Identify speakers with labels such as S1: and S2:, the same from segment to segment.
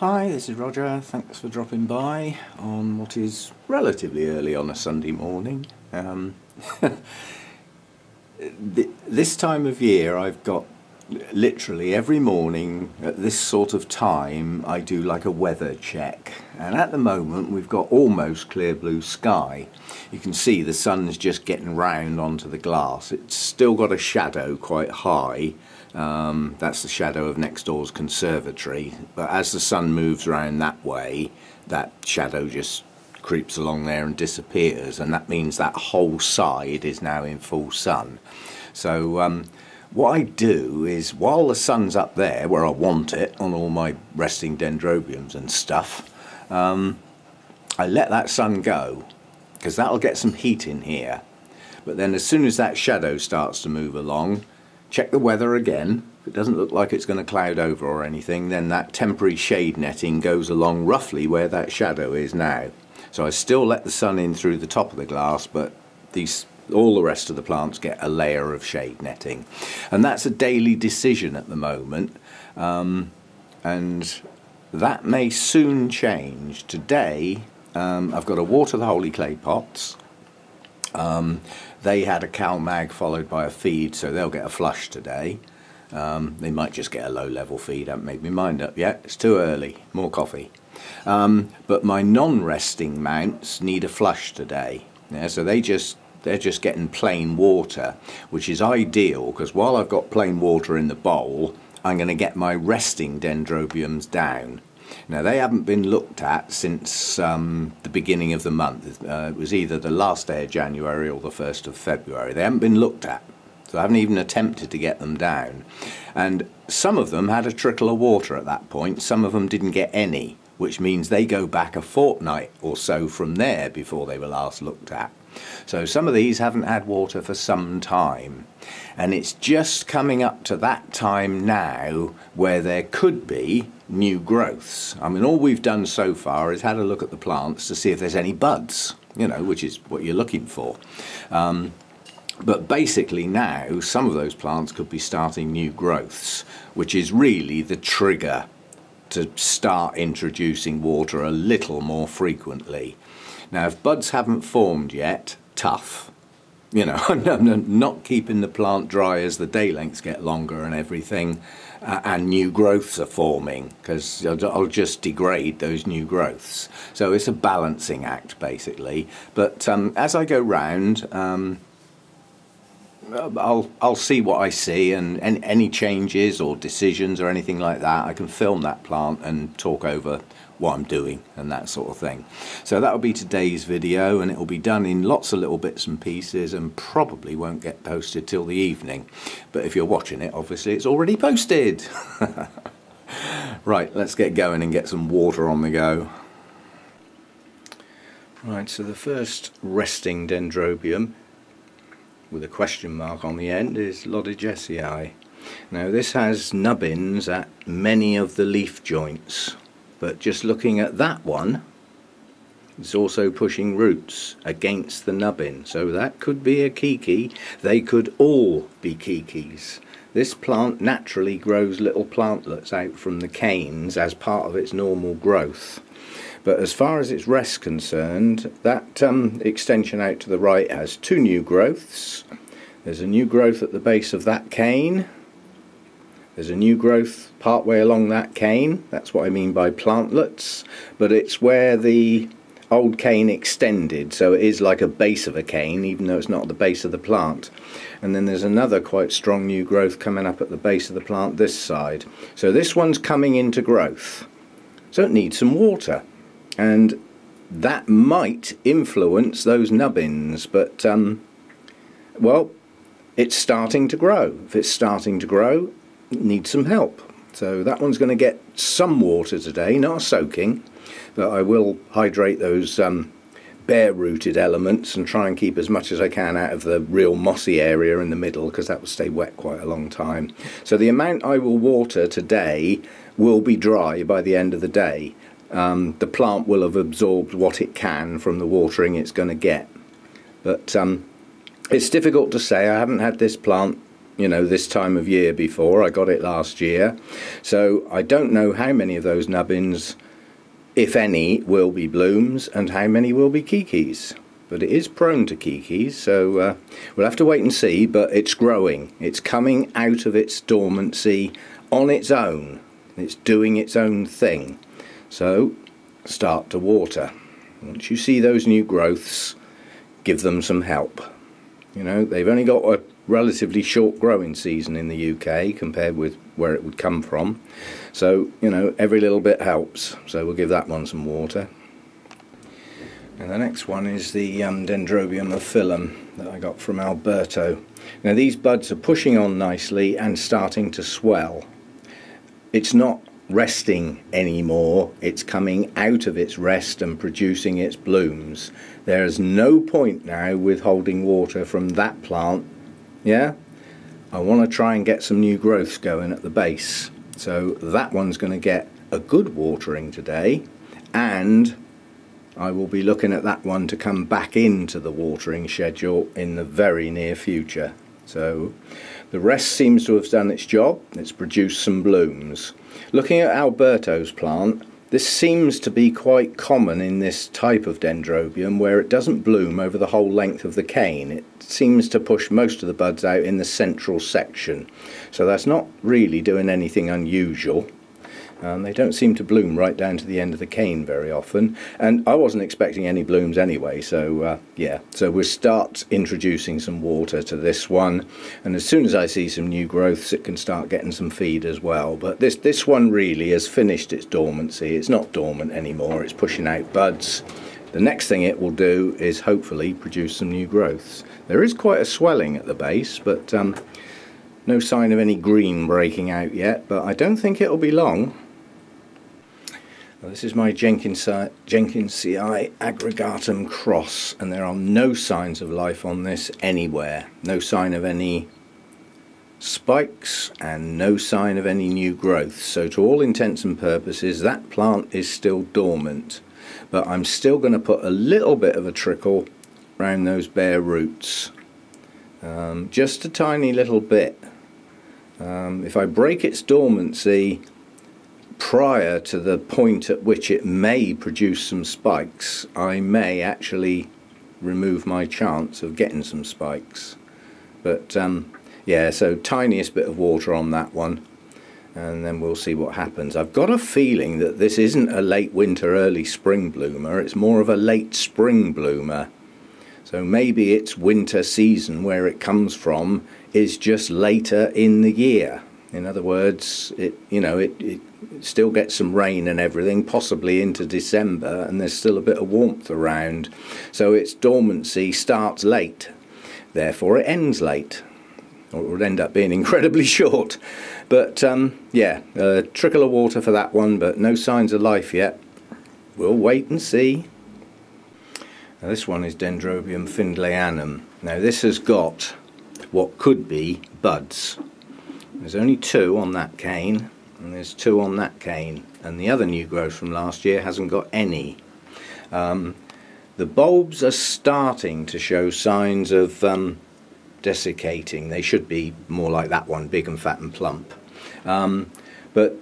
S1: Hi, this is Roger. Thanks for dropping by on what is relatively early on a Sunday morning. This time of year I've got literally every morning at this sort of time I do like a weather check, and at the moment we've got almost clear blue sky. You can see the sun's just getting round onto the glass. It's still got a shadow quite high. That's the shadow of next door's conservatory, but as the sun moves around that way, that shadow just creeps along there and disappears, and that means that whole side is now in full sun. So what I do is, while the sun's up there where I want it on all my resting dendrobiums and stuff, I let that sun go, because that'll get some heat in here. But then as soon as that shadow starts to move along, check the weather again. If it doesn't look like it's going to cloud over or anything, then that temporary shade netting goes along roughly where that shadow is now. So I still let the sun in through the top of the glass, but all the rest of the plants get a layer of shade netting. And that's a daily decision at the moment, and that may soon change. Today I've got to water the holy clay pots. They had a CalMag followed by a feed, so they'll get a flush today. They might just get a low-level feed. I haven't made my mind up yet. It's too early. More coffee. But my non-resting mounts need a flush today. Yeah, so they're just getting plain water, which is ideal, because while I've got plain water in the bowl, I'm going to get my resting dendrobiums down. Now, they haven't been looked at since the beginning of the month. It was either the last day of January or the 1st of February. They haven't been looked at, so I haven't even attempted to get them down. And some of them had a trickle of water at that point, some of them didn't get any, which means they go back a fortnight or so from there before they were last looked at. So some of these haven't had water for some time, and it's just coming up to that time now where there could be new growths. I mean, all we've done so far is had a look at the plants to see if there's any buds, you know, which is what you're looking for. But basically now some of those plants could be starting new growths, which is really the trigger to start introducing water a little more frequently. Now, if buds haven't formed yet, tough. You know, I'm not keeping the plant dry as the day lengths get longer and everything, and new growths are forming, because I'll just degrade those new growths. So it's a balancing act, basically. But as I go round, I'll see what I see, and any changes or decisions or anything like that, I can film that plant and talk over what I'm doing and that sort of thing. So that'll be today's video, and it'll be done in lots of little bits and pieces and probably won't get posted till the evening. But if you're watching it, obviously it's already posted. Right, let's get going and get some water on the go. Right, so the first resting dendrobium with a question mark on the end is Loddigesii. Now, this has nubbins at many of the leaf joints, but just looking at that one, it's also pushing roots against the nubbin, so that could be a kiki. They could all be kikis. This plant naturally grows little plantlets out from the canes as part of its normal growth. But as far as its rest's concerned, that extension out to the right has two new growths. There's a new growth at the base of that cane. There's a new growth partway along that cane. That's what I mean by plantlets. But it's where the old cane extended, so it is like a base of a cane, even though it's not at the base of the plant. And then there's another quite strong new growth coming up at the base of the plant this side. So this one's coming into growth. So it needs some water. And that might influence those nubbins, but well, it's starting to grow. If it's starting to grow, it needs some help. So that one's going to get some water today, not a soaking, but I will hydrate those bare-rooted elements and try and keep as much as I can out of the real mossy area in the middle, because that will stay wet quite a long time. So the amount I will water today will be dry by the end of the day. The plant will have absorbed what it can from the watering it's going to get. But it's difficult to say. I haven't had this plant you know, this time of year before. I got it last year, so I don't know how many of those nubbins, if any, will be blooms and how many will be kikis. But it is prone to kikis, so we'll have to wait and see. But it's growing, it's coming out of its dormancy on its own, it's doing its own thing. So start to water. Once you see those new growths, give them some help. You know, they've only got a relatively short growing season in the UK compared with where it would come from, so you know, every little bit helps. So we'll give that one some water. And the next one is the Dendrobium aphyllum that I got from Alberto. Now these buds are pushing on nicely and starting to swell. It's not resting anymore, it's coming out of its rest and producing its blooms. There is no point now withholding water from that plant. Yeah, I want to try and get some new growths going at the base, so that one's going to get a good watering today, and I will be looking at that one to come back into the watering schedule in the very near future. So the rest seems to have done its job, it's produced some blooms. Looking at Alberto's plant, this seems to be quite common in this type of Dendrobium, where it doesn't bloom over the whole length of the cane. It seems to push most of the buds out in the central section, so that's not really doing anything unusual. They don't seem to bloom right down to the end of the cane very often, and I wasn't expecting any blooms anyway, so yeah, so we'll start introducing some water to this one, and as soon as I see some new growths it can start getting some feed as well. But this one really has finished its dormancy. It's not dormant anymore, it's pushing out buds. The next thing it will do is hopefully produce some new growths. There is quite a swelling at the base, but no sign of any green breaking out yet, but I don't think it'll be long. Well, this is my Jenkinsii aggregatum cross, and there are no signs of life on this anywhere. No sign of any spikes and no sign of any new growth. So to all intents and purposes that plant is still dormant, but I'm still going to put a little bit of a trickle around those bare roots, just a tiny little bit. If I break its dormancy prior to the point at which it may produce some spikes, I may actually remove my chance of getting some spikes. But yeah, so tiniest bit of water on that one, and then we'll see what happens. I've got a feeling that this isn't a late winter early spring bloomer, it's more of a late spring bloomer. So maybe its winter season, where it comes from, is just later in the year. In other words, it still gets some rain and everything, possibly into December, and there's still a bit of warmth around. So its dormancy starts late, therefore it ends late. Or it would end up being incredibly short. But yeah, a trickle of water for that one, but no signs of life yet. We'll wait and see. Now this one is Dendrobium findleyanum. Now this has got what could be buds. There's only 2 on that cane, and there's 2 on that cane, and the other new growth from last year hasn't got any. The bulbs are starting to show signs of desiccating. They should be more like that one, big and fat and plump. But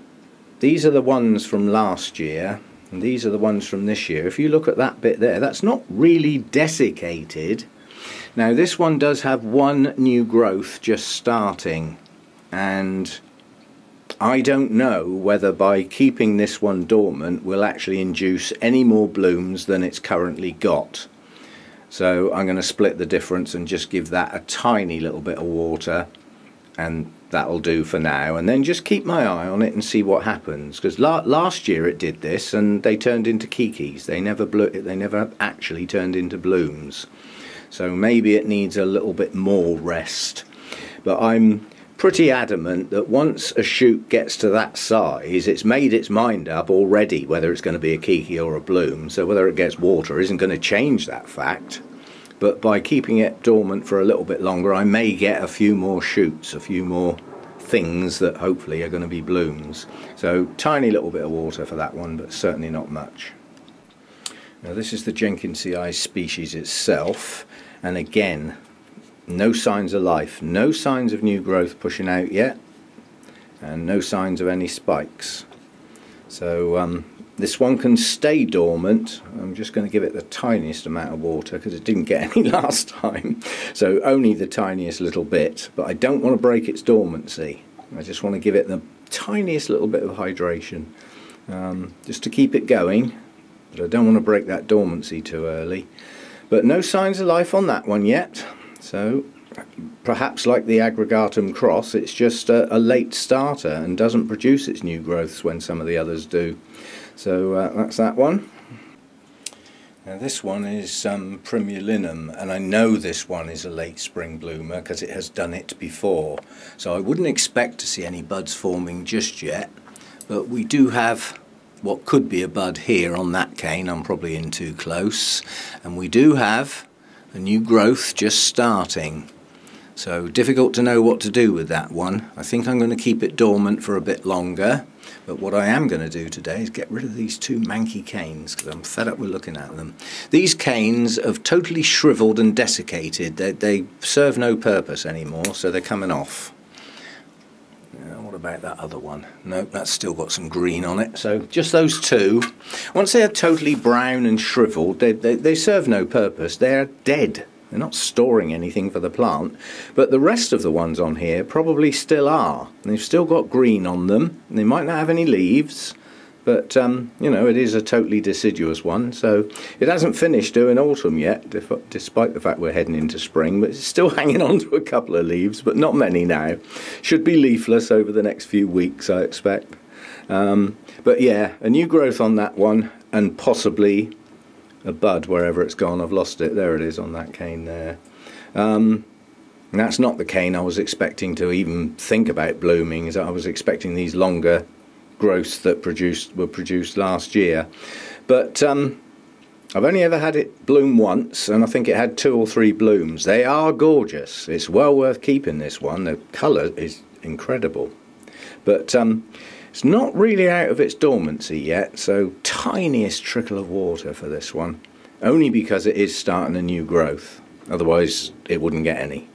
S1: these are the ones from last year, and these are the ones from this year. If you look at that bit there, that's not really desiccated. Now this one does have 1 new growth just starting, and I don't know whether by keeping this one dormant will actually induce any more blooms than it's currently got. So I'm going to split the difference and just give that a tiny little bit of water, and that'll do for now, and then just keep my eye on it and see what happens, because last year it did this and they turned into kikis. They never actually turned into blooms. So maybe it needs a little bit more rest. But I'm pretty adamant that once a shoot gets to that size, it's made its mind up already whether it's going to be a kiki or a bloom, so whether it gets water isn't going to change that fact. But by keeping it dormant for a little bit longer, I may get a few more shoots, a few more things that hopefully are going to be blooms. So tiny little bit of water for that one, but certainly not much. Now this is the Jenkinsii species itself, and again, no signs of life, no signs of new growth pushing out yet, and no signs of any spikes. So this one can stay dormant. I'm just going to give it the tiniest amount of water because it didn't get any last time, so only the tiniest little bit, but I don't want to break its dormancy. I just want to give it the tiniest little bit of hydration, just to keep it going, but I don't want to break that dormancy too early. But no signs of life on that one yet, so perhaps like the Aggregatum cross, it's just a late starter and doesn't produce its new growths when some of the others do. So that's that one. Now this one is Primulinum, and I know this one is a late spring bloomer because it has done it before. So I wouldn't expect to see any buds forming just yet, but we do have what could be a bud here on that cane. I'm probably in too close, and we do have a new growth just starting. So difficult to know what to do with that one. I think I'm going to keep it dormant for a bit longer, but what I am going to do today is get rid of these two manky canes because I'm fed up with looking at them. These canes have totally shriveled and desiccated. They serve no purpose anymore, so they're coming off. What about that other one? Nope, that's still got some green on it. So just those two. Once they are totally brown and shriveled, they serve no purpose. They're dead. They're not storing anything for the plant, but the rest of the ones on here probably still are. They've still got green on them. They might not have any leaves, but you know, it is a totally deciduous one, so it hasn't finished doing autumn yet, despite the fact we're heading into spring, but it's still hanging on to a couple of leaves, but not many now. Should be leafless over the next few weeks, I expect. But yeah, a new growth on that one, and possibly a bud wherever it's gone. I've lost it. There it is on that cane there. And that's not the cane I was expecting to even think about blooming. I was expecting these longer growths that were produced last year. But I've only ever had it bloom once, and I think it had 2 or 3 blooms. They are gorgeous. It's well worth keeping this one. The colour is incredible. But it's not really out of its dormancy yet, so tiniest trickle of water for this one, only because it is starting a new growth. Otherwise it wouldn't get any.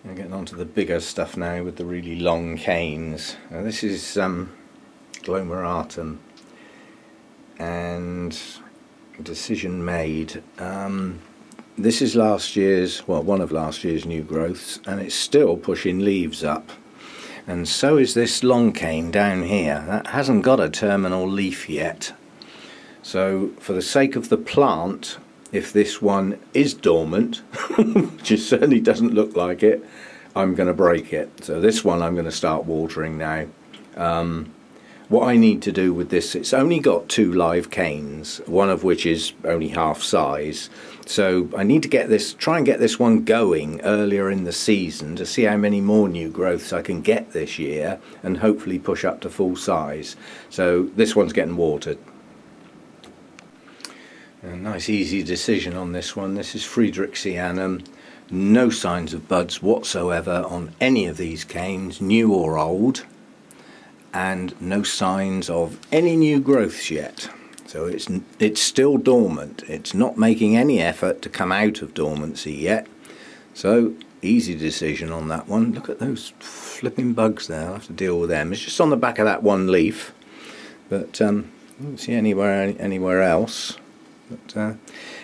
S1: I'm getting on to the bigger stuff now with the really long canes. Now this is Glomeratum, and decision made. This is last year's, well, one of last year's new growths, and it's still pushing leaves up. And so is this long cane down here. That hasn't got a terminal leaf yet. So for the sake of the plant, if this one is dormant, which it certainly doesn't look like it, I'm going to break it. So this one I'm going to start watering now. What I need to do with this, it's only got 2 live canes, one of which is only half size. So I need to try and get this one going earlier in the season to see how many more new growths I can get this year and hopefully push up to full size. So this one's getting watered. A nice easy decision on this one. This is Friedrichsianum. No signs of buds whatsoever on any of these canes, new or old, and no signs of any new growths yet. So it's still dormant. It's not making any effort to come out of dormancy yet. So easy decision on that one. Look at those flipping bugs there. I'll have to deal with them. It's just on the back of that one leaf, but I don't see anywhere else. But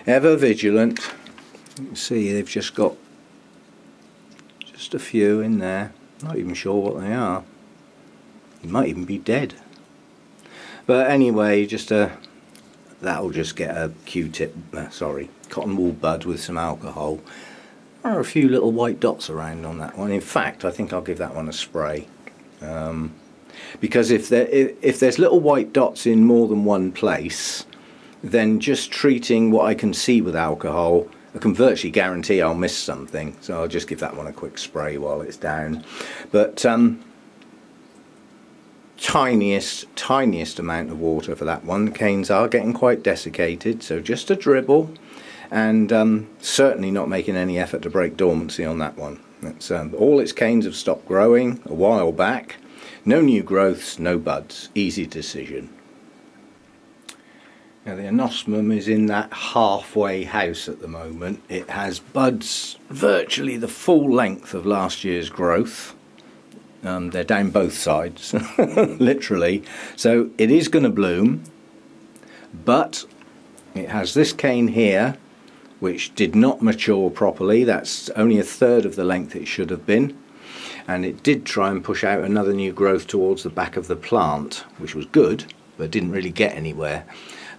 S1: ever vigilant. You can see they've just got just a few in there. Not even sure what they are. They might even be dead. But anyway, that'll just get a Q-tip, cotton wool bud with some alcohol. There are a few little white dots around on that one. In fact, I think I'll give that one a spray. Because if there's little white dots in more than one place, then just treating what I can see with alcohol, I can virtually guarantee I'll miss something. So I'll just give that one a quick spray while it's down. But tiniest amount of water for that one. The canes are getting quite desiccated, so just a dribble, and certainly not making any effort to break dormancy on that one. That's, all its canes have stopped growing a while back. No new growths, no buds. Easy decision. Now the anosmum is in that halfway house at the moment. It has buds virtually the full length of last year's growth. They're down both sides, literally. So it is going to bloom, but it has this cane here which did not mature properly. That's only a third of the length it should have been, and it did try and push out another new growth towards the back of the plant, which was good, but didn't really get anywhere.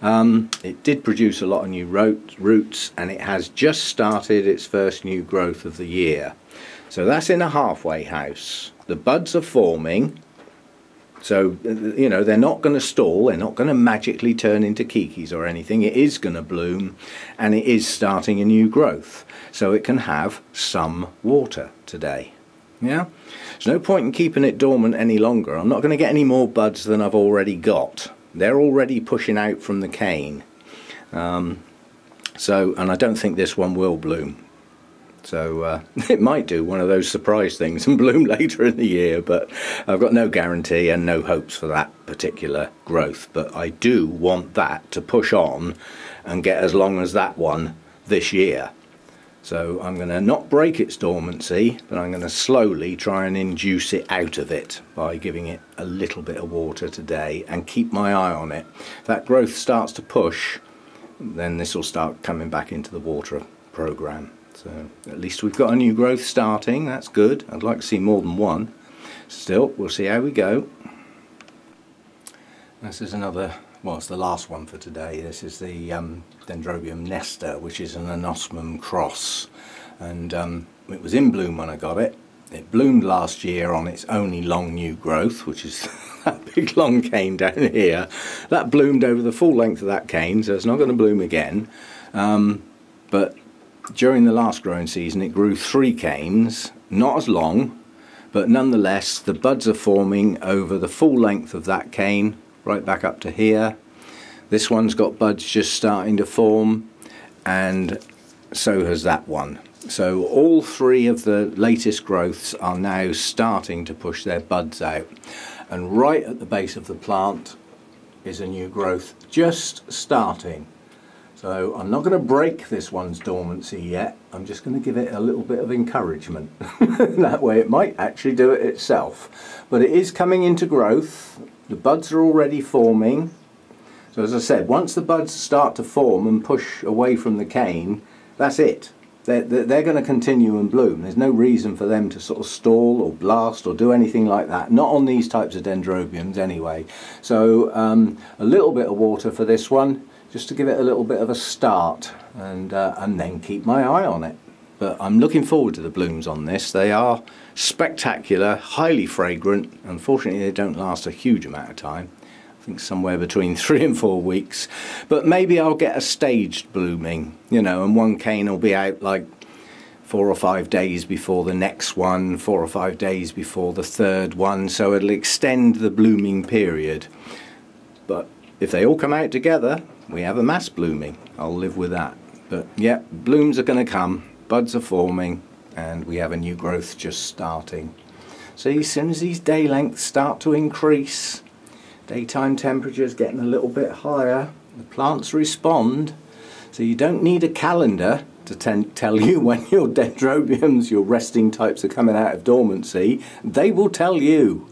S1: It did produce a lot of new roots, and it has just started its first new growth of the year. So that's in a halfway house. The buds are forming, so you know they're not going to stall, they're not going to magically turn into kikis or anything. It is going to bloom, and it is starting a new growth, so it can have some water today. Yeah, there's no point in keeping it dormant any longer. I'm not going to get any more buds than I've already got. They're already pushing out from the cane, and I don't think this one will bloom. So it might do one of those surprise things and bloom later in the year, but I've got no guarantee and no hopes for that particular growth. But I do want that to push on and get as long as that one this year. So I'm going to not break its dormancy, but I'm going to slowly try and induce it out of it by giving it a little bit of water today and keep my eye on it. If that growth starts to push, then this will start coming back into the water program. So at least we've got a new growth starting. That's good. I'd like to see more than one. Still, we'll see how we go. This is another, well, it's the last one for today. This is the Dendrobium Nestor, which is an anosmum cross, and it was in bloom when I got it. It bloomed last year on its only long new growth, which is that big long cane down here. That bloomed over the full length of that cane, so it's not going to bloom again. But during the last growing season it grew 3 canes, not as long, but nonetheless the buds are forming over the full length of that cane right back up to here. This one's got buds just starting to form, and so has that one. So all 3 of the latest growths are now starting to push their buds out, and right at the base of the plant is a new growth just starting. So I'm not going to break this one's dormancy yet. I'm just going to give it a little bit of encouragement. That way it might actually do it itself. But it is coming into growth. The buds are already forming. So as I said, once the buds start to form and push away from the cane, that's it. They're going to continue and bloom. There's no reason for them to sort of stall or blast or do anything like that. Not on these types of dendrobiums anyway. So a little bit of water for this one, just to give it a little bit of a start, and then keep my eye on it. But I'm looking forward to the blooms on this. They are spectacular, highly fragrant. Unfortunately they don't last a huge amount of time. I think somewhere between 3 and 4 weeks. But maybe I'll get a staged blooming, you know, and one cane will be out like 4 or 5 days before the next one, 4 or 5 days before the third one, so it'll extend the blooming period. But if they all come out together, we have a mass blooming. I'll live with that. But yeah, blooms are going to come, buds are forming, and we have a new growth just starting. See, as soon as these day lengths start to increase, daytime temperatures getting a little bit higher, the plants respond. So you don't need a calendar to tell you when your dendrobiums, your resting types, are coming out of dormancy. They will tell you.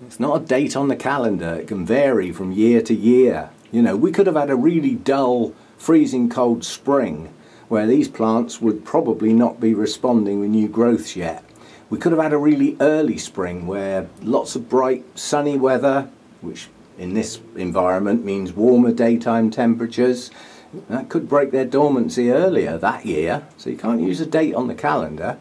S1: It's not a date on the calendar. It can vary from year to year. You know, we could have had a really dull, freezing cold spring where these plants would probably not be responding with new growths yet. We could have had a really early spring where lots of bright sunny weather, which in this environment means warmer daytime temperatures. That could break their dormancy earlier that year, so you can't use a date on the calendar.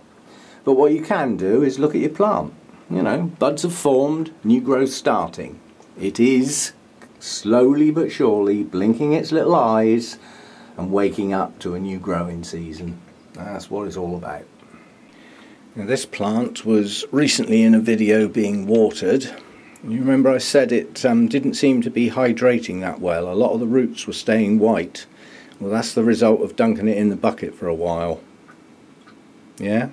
S1: But what you can do is look at your plant. You know, buds have formed, new growth starting. It is slowly but surely blinking its little eyes and waking up to a new growing season. That's what it's all about. Now, this plant was recently in a video being watered. You remember I said it didn't seem to be hydrating that well. A lot of the roots were staying white. Well, that's the result of dunking it in the bucket for a while. Yeah?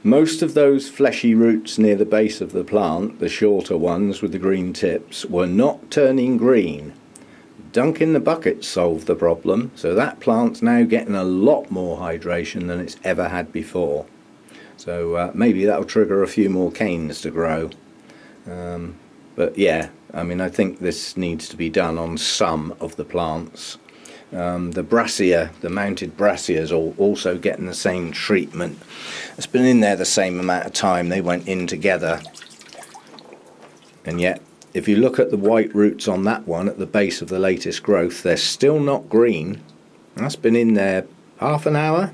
S1: Most of those fleshy roots near the base of the plant, the shorter ones with the green tips, were not turning green. Dunking the bucket solved the problem, so that plant's now getting a lot more hydration than it's ever had before. So maybe that'll trigger a few more canes to grow. But yeah, I mean, I think this needs to be done on some of the plants. The Brassica, the mounted Brassicas, are also getting the same treatment. It's been in there the same amount of time. They went in together. And yet, if you look at the white roots on that one at the base of the latest growth, they're still not green. That's been in there half an hour.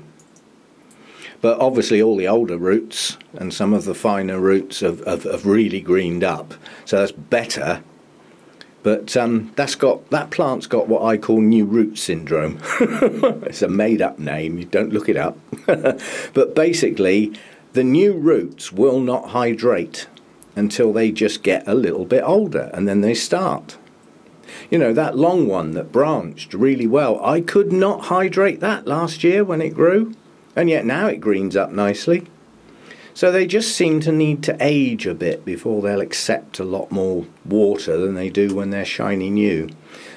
S1: But obviously all the older roots and some of the finer roots have really greened up. So that's better. But that plant's got what I call new root syndrome. It's a made-up name, you don't look it up. But basically, the new roots will not hydrate until they just get a little bit older, and then they start. You know, that long one that branched really well, I could not hydrate that last year when it grew, and yet now it greens up nicely. So they just seem to need to age a bit before they'll accept a lot more water than they do when they're shiny new.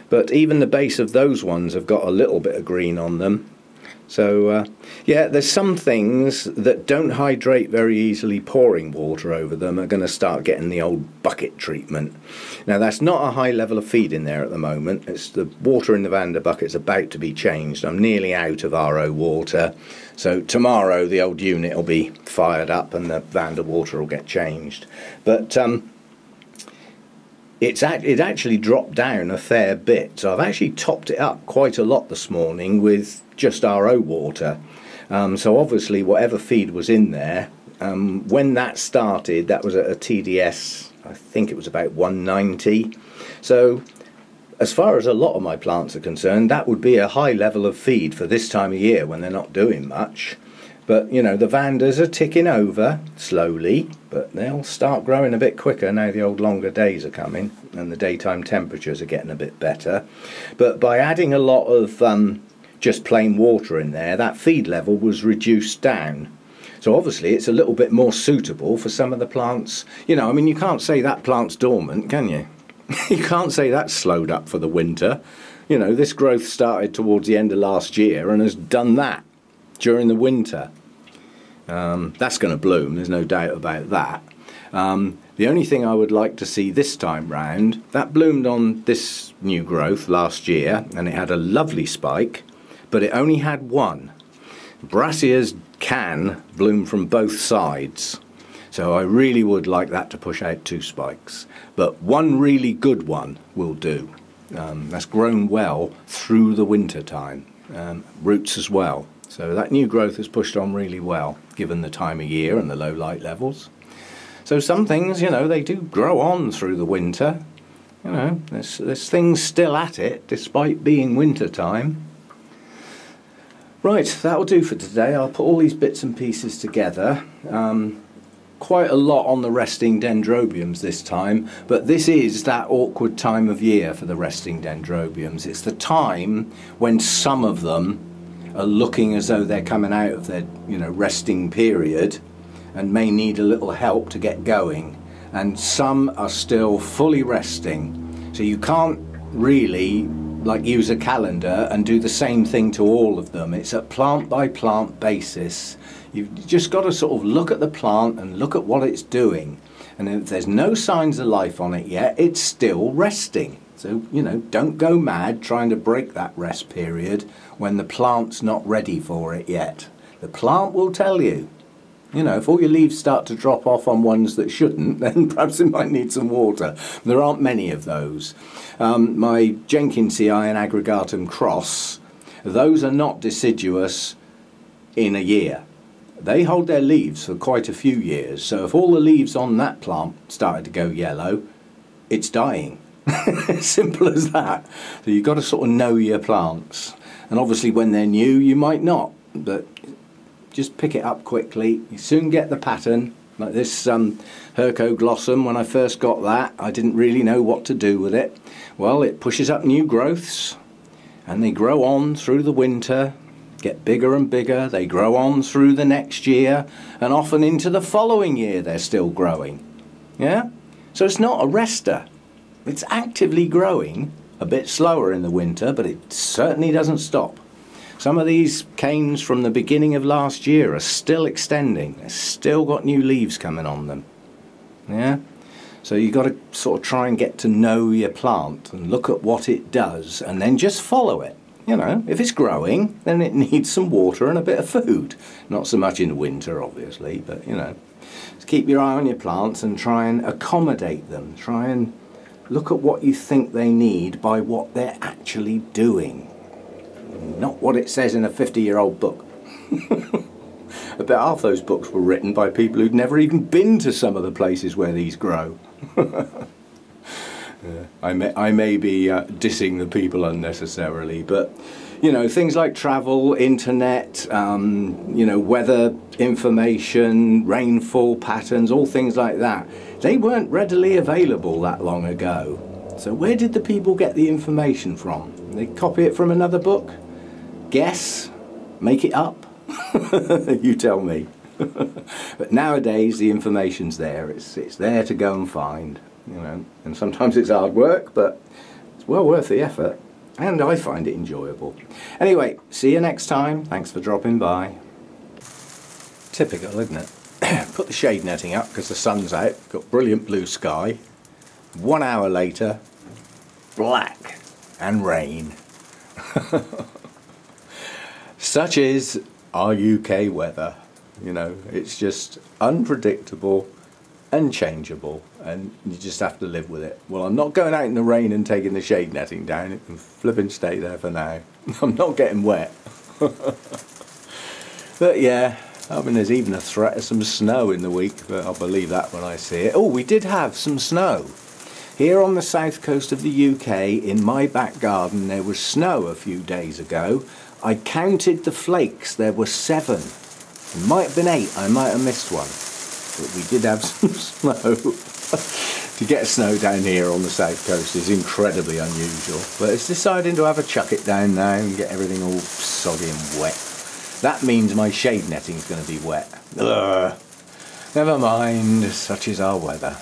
S1: But even the base of those ones have got a little bit of green on them. So yeah, there's some things that don't hydrate very easily. Pouring water over them are going to start getting the old bucket treatment. Now that's not a high level of feed in there at the moment. It's the water in the Vanda bucket's about to be changed. I'm nearly out of RO water. So tomorrow the old unit will be fired up and the Vanda water will get changed. But it actually dropped down a fair bit. So I've actually topped it up quite a lot this morning with just RO water. So obviously whatever feed was in there, when that started, that was at a TDS, I think it was about 190. So as far as a lot of my plants are concerned, that would be a high level of feed for this time of year when they're not doing much. But you know, the Vandas are ticking over slowly, but they'll start growing a bit quicker now the old longer days are coming and the daytime temperatures are getting a bit better. But by adding a lot of just plain water in there, that feed level was reduced down. So obviously it's a little bit more suitable for some of the plants. You know, I mean, you can't say that plant's dormant, can you? You can't say that's slowed up for the winter. You know, this growth started towards the end of last year and has done that during the winter. That's going to bloom, there's no doubt about that. The only thing I would like to see this time round, that bloomed on this new growth last year and it had a lovely spike, but it only had one. Brassicas can bloom from both sides. So I really would like that to push out 2 spikes. But one really good one will do. That's grown well through the winter time. Roots as well. So that new growth has pushed on really well, given the time of year and the low light levels. So some things, you know, they do grow on through the winter. You know, there's things still at it, despite being winter time. Right, that'll do for today. I'll put all these bits and pieces together. Quite a lot on the resting dendrobiums this time, but this is that awkward time of year for the resting dendrobiums. It's the time when some of them are looking as though they're coming out of their, you know, resting period and may need a little help to get going, and some are still fully resting. So you can't really like use a calendar and do the same thing to all of them. It's a plant by plant basis. You've just got to sort of look at the plant and look at what it's doing, and if there's no signs of life on it yet, it's still resting. So, you know, don't go mad trying to break that rest period when the plant's not ready for it yet. The plant will tell you. You know, if all your leaves start to drop off on ones that shouldn't, then perhaps it might need some water. There aren't many of those. My Jenkinsii and Aggregatum cross, those are not deciduous in a year. They hold their leaves for quite a few years. So if all the leaves on that plant started to go yellow, it's dying. Simple as that. So you've got to sort of know your plants. And obviously when they're new, you might not. But just pick it up quickly. You soon get the pattern. Like this Hercoglossum, when I first got that, I didn't really know what to do with it. Well, it pushes up new growths and they grow on through the winter, get bigger and bigger, they grow on through the next year, and often into the following year they're still growing. Yeah? So it's not a rester. It's actively growing, a bit slower in the winter, but it certainly doesn't stop. Some of these canes from the beginning of last year are still extending. They've still got new leaves coming on them. Yeah? So you've got to sort of try and get to know your plant and look at what it does and then just follow it. You know, if it's growing, then it needs some water and a bit of food. Not so much in winter, obviously, but you know. Just keep your eye on your plants and try and accommodate them. Try and look at what you think they need by what they're actually doing. Not what it says in a 50-year-old book. I bet half those books were written by people who'd never even been to some of the places where these grow. I may be dissing the people unnecessarily, but you know, things like travel, internet, you know, weather information, rainfall patterns, all things like that, they weren't readily available that long ago. So where did the people get the information from? They copy it from another book? Guess? Make it up? You tell me. But nowadays the information's there. It's there to go and find, you know. And sometimes it's hard work, but it's well worth the effort. And I find it enjoyable. Anyway, see you next time. Thanks for dropping by. Typical, isn't it? Put the shade netting up because the sun's out. Got brilliant blue sky. 1 hour later, black and rain. Such is our UK weather. You know, it's just unpredictable and changeable, and you just have to live with it. Well, I'm not going out in the rain and taking the shade netting down. It can flipping stay there for now. I'm not getting wet. But yeah, I mean, there's even a threat of some snow in the week, but I'll believe that when I see it. Oh, we did have some snow. Here on the south coast of the UK, in my back garden, there was snow a few days ago. I counted the flakes, there were 7. It might have been 8, I might have missed one. But we did have some snow. To get snow down here on the south coast is incredibly unusual. But it's deciding to have a chuck it down now and get everything all soggy and wet. That means my shade netting's going to be wet. Ugh. Never mind, such is our weather.